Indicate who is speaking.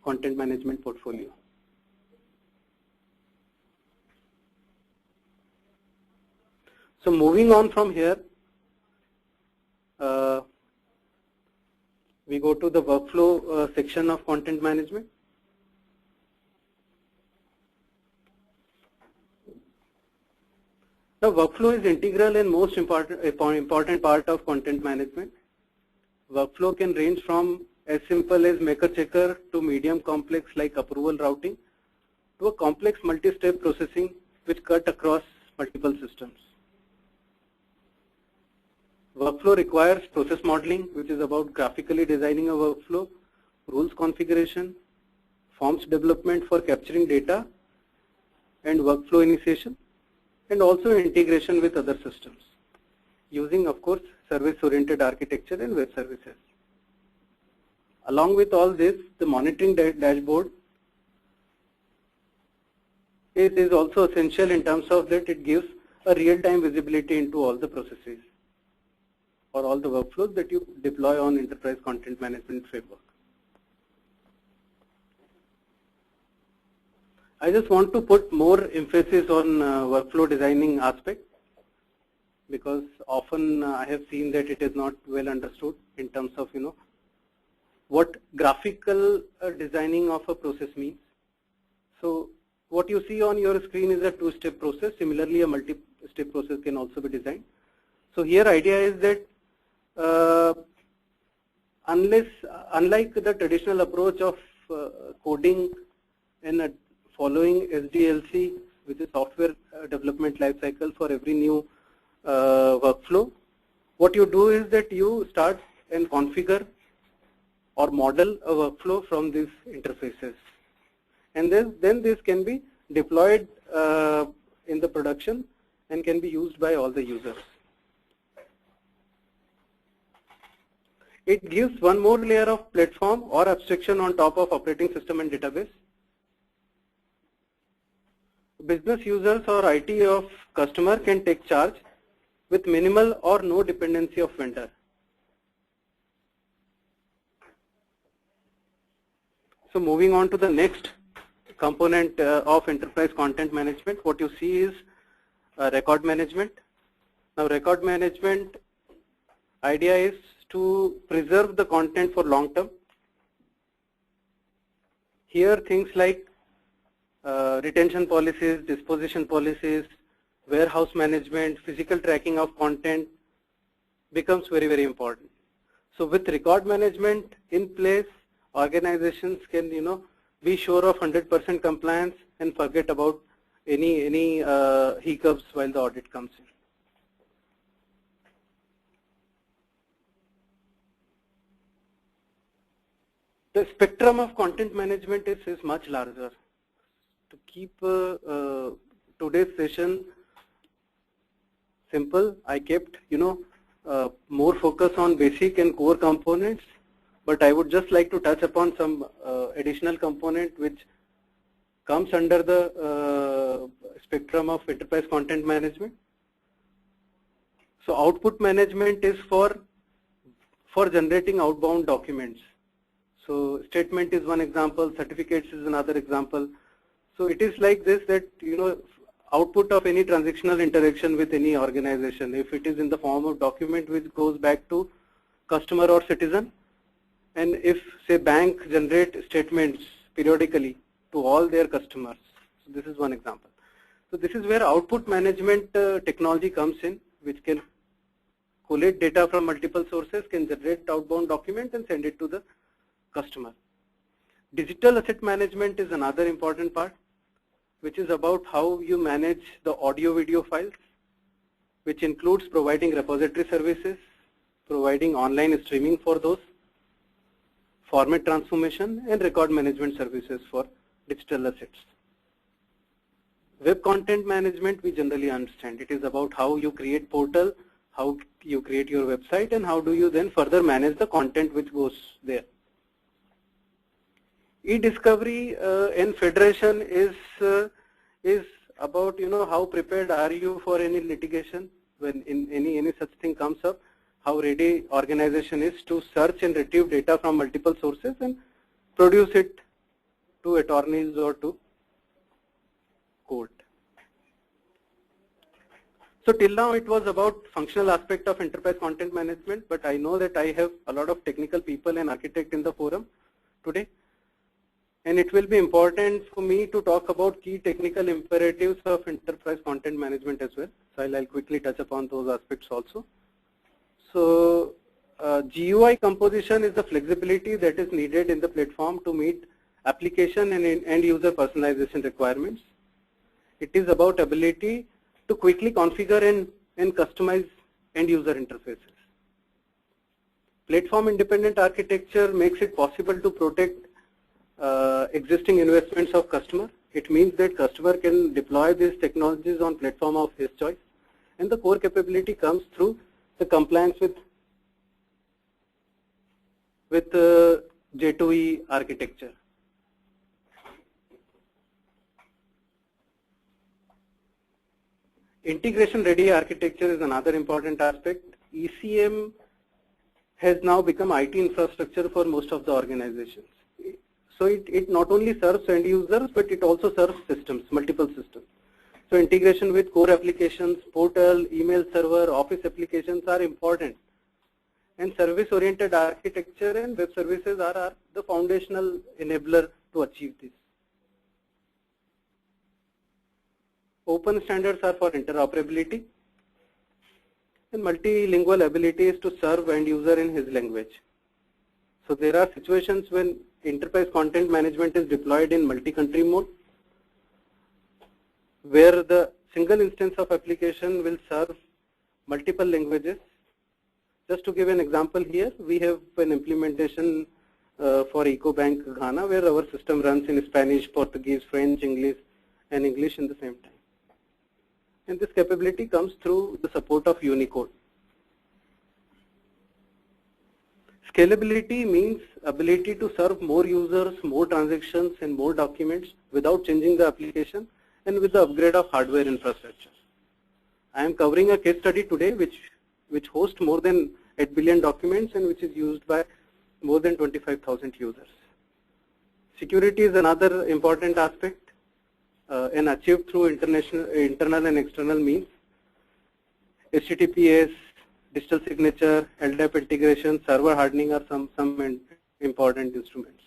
Speaker 1: content management portfolio. So moving on from here, we go to the workflow section of content management. Now, workflow is integral and most important part of content management. Workflow can range from as simple as maker checker to medium complex like approval routing to a complex multi-step processing which cut across multiple systems. Workflow requires process modeling, which is about graphically designing a workflow, rules configuration, forms development for capturing data, and workflow initiation, and also integration with other systems, using, of course, service-oriented architecture and web services. Along with all this, the monitoring dashboard is also essential in terms of that it gives a real-time visibility into all the processes or all the workflows that you deploy on enterprise content management framework. I just want to put more emphasis on workflow designing aspect, because often I have seen that it is not well understood in terms of what graphical designing of a process means. So what you see on your screen is a two-step process. Similarly, a multi-step process can also be designed. So here idea is that unlike the traditional approach of coding and following SDLC, which is software development lifecycle for every new workflow, what you do is that you start and configure or model a workflow from these interfaces, and then this can be deployed in the production and can be used by all the users. It gives one more layer of platform or abstraction on top of operating system and database. Business users or IT of customer can take charge with minimal or no dependency of vendor. So moving on to the next component of enterprise content management, what you see is record management. Now record management idea is to preserve the content for long term. Here things like retention policies, disposition policies, warehouse management, physical tracking of content becomes very, very important. So with record management in place, organizations can be sure of 100% compliance and forget about any hiccups while the audit comes in. The spectrum of content management is much larger. To keep today's session simple, I kept more focus on basic and core components, but I would just like to touch upon some additional component which comes under the spectrum of enterprise content management. So output management is for generating outbound documents. So statement is one example, certificates is another example. So it is like this, that output of any transactional interaction with any organization, if it is in the form of document which goes back to customer or citizen, and if say bank generate statements periodically to all their customers. So this is one example. So this is where output management technology comes in, which can collate data from multiple sources, can generate outbound document and send it to the customer. Digital asset management is another important part, which is about how you manage the audio video files, which includes providing repository services, providing online streaming for those, format transformation and record management services for digital assets. Web content management we generally understand. It is about how you create portal, how you create your website, and how do you then further manage the content which goes there. E-discovery and federation is about how prepared are you for any litigation when any such thing comes up, how ready organization is to search and retrieve data from multiple sources and produce it to attorneys or to court. So till now it was about functional aspect of enterprise content management, but I know that I have a lot of technical people and architects in the forum today. And it will be important for me to talk about key technical imperatives of enterprise content management as well. So I'll quickly touch upon those aspects also. So GUI composition is the flexibility that is needed in the platform to meet application and end user personalization requirements. It is about ability to quickly configure and customize end user interfaces. Platform independent architecture makes it possible to protect existing investments of customer. It means that customer can deploy these technologies on platform of his choice, and the core capability comes through the compliance with J2E architecture. Integration ready architecture is another important aspect. ECM has now become IT infrastructure for most of the organizations. So it not only serves end users, but it also serves systems, multiple systems. So integration with core applications, portal, email server, office applications are important. And service-oriented architecture and web services are the foundational enabler to achieve this. Open standards are for interoperability, and multilingual ability is to serve end user in his language. So there are situations when enterprise content management is deployed in multi-country mode, where the single instance of application will serve multiple languages. Just to give an example here, we have an implementation for Ecobank Ghana, where our system runs in Spanish, Portuguese, French, English, and English in the same time. And this capability comes through the support of Unicode. Scalability means ability to serve more users, more transactions, and more documents without changing the application and with the upgrade of hardware infrastructure. I am covering a case study today which hosts more than 8 billion documents and which is used by more than 25,000 users. Security is another important aspect and achieved through internal and external means. HTTPS, digital signature, LDAP integration, server hardening are some important instruments.